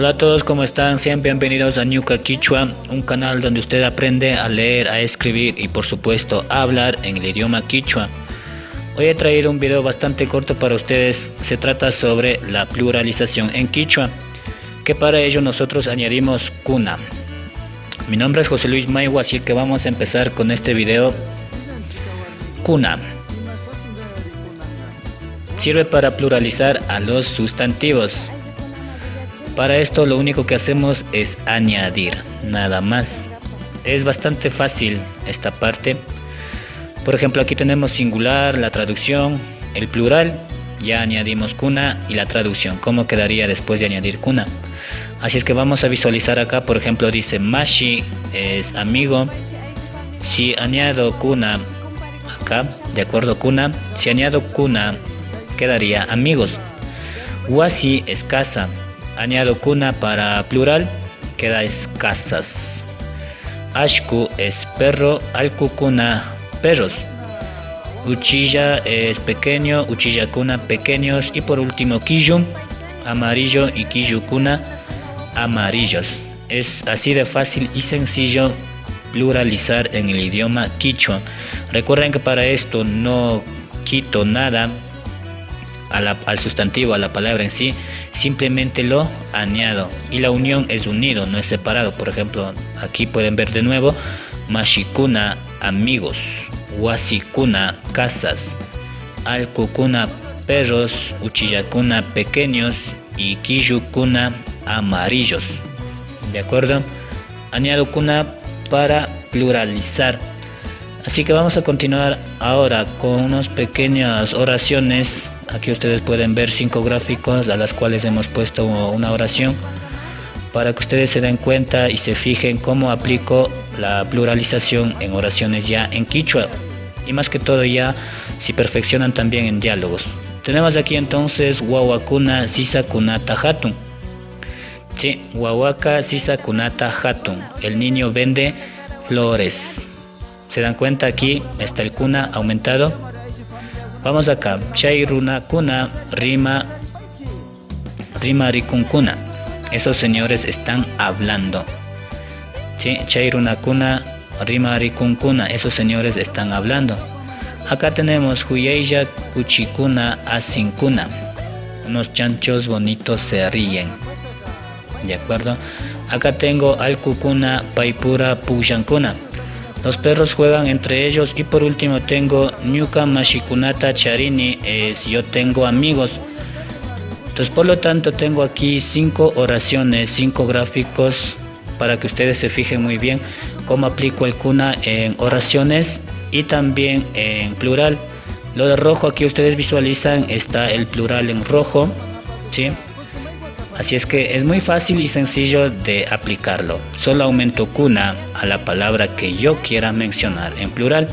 Hola a todos, ¿cómo están? Sean bienvenidos a Ñuka Quichua, un canal donde usted aprende a leer, a escribir y por supuesto a hablar en el idioma quichua. Hoy he traído un video bastante corto para ustedes. Se trata sobre la pluralización en quichua, que para ello nosotros añadimos cuna. Mi nombre es José Luis Maigua, así que vamos a empezar con este video. Cuna sirve para pluralizar a los sustantivos. Para esto lo único que hacemos es añadir, nada más. Es bastante fácil esta parte. Por ejemplo, aquí tenemos singular, la traducción, el plural, ya añadimos cuna y la traducción. ¿Cómo quedaría después de añadir cuna? Así es que vamos a visualizar acá, por ejemplo, dice Mashi es amigo. Si añado cuna acá, de acuerdo, cuna, si añado cuna quedaría amigos. Wasi es casa. Añado cuna para plural, queda escasas. Ashku es perro, alcucuna perros. Uchilla es pequeño, uchilla cuna pequeños. Y por último quillu, amarillo, y quillu cuna amarillos. Es así de fácil y sencillo pluralizar en el idioma quichua. Recuerden que para esto no quito nada al sustantivo, a la palabra en sí, simplemente lo añado, y la unión es unido, no es separado. Por ejemplo, aquí pueden ver de nuevo mashikuna amigos, wasikuna casas, alcucuna perros, uchillacuna pequeños y quillukuna amarillos. ¿De acuerdo? Añado cuna para pluralizar. Así que vamos a continuar ahora con unas pequeñas oraciones. Aquí ustedes pueden ver 5 gráficos a las cuales hemos puesto una oración para que ustedes se den cuenta y se fijen cómo aplico la pluralización en oraciones ya en quichua, y más que todo ya si perfeccionan también en diálogos. Tenemos aquí entonces wawakuna sisa kunata hatun. Sí, wawaka sisa kunata hatun. El niño vende flores. ¿Se dan cuenta? Aquí está el kuna aumentado. Vamos acá. Chay runa kuna rima rikunkuna. Esos señores están hablando. ¿Sí? Chay runa kuna rima rikunkuna. Esos señores están hablando. Acá tenemos huyeya kuchikuna asinkuna. Unos chanchos bonitos se ríen. ¿De acuerdo? Acá tengo alkukuna paipura puyankuna. Los perros juegan entre ellos. Y por último tengo Ñuka Mashikunata Charini, es yo tengo amigos. Entonces por lo tanto tengo aquí 5 oraciones, 5 gráficos para que ustedes se fijen muy bien cómo aplico el kuna en oraciones y también en plural. Lo de rojo aquí ustedes visualizan, está el plural en rojo, ¿sí? Así es que es muy fácil y sencillo de aplicarlo. Solo aumento cuna a la palabra que yo quiera mencionar en plural.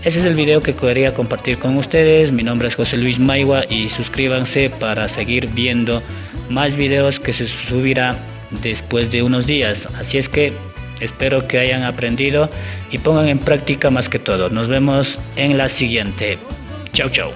Ese es el video que quería compartir con ustedes. Mi nombre es José Luis Maigua y suscríbanse para seguir viendo más videos que se subirá después de unos días. Así es que espero que hayan aprendido y pongan en práctica más que todo. Nos vemos en la siguiente. Chau, chau.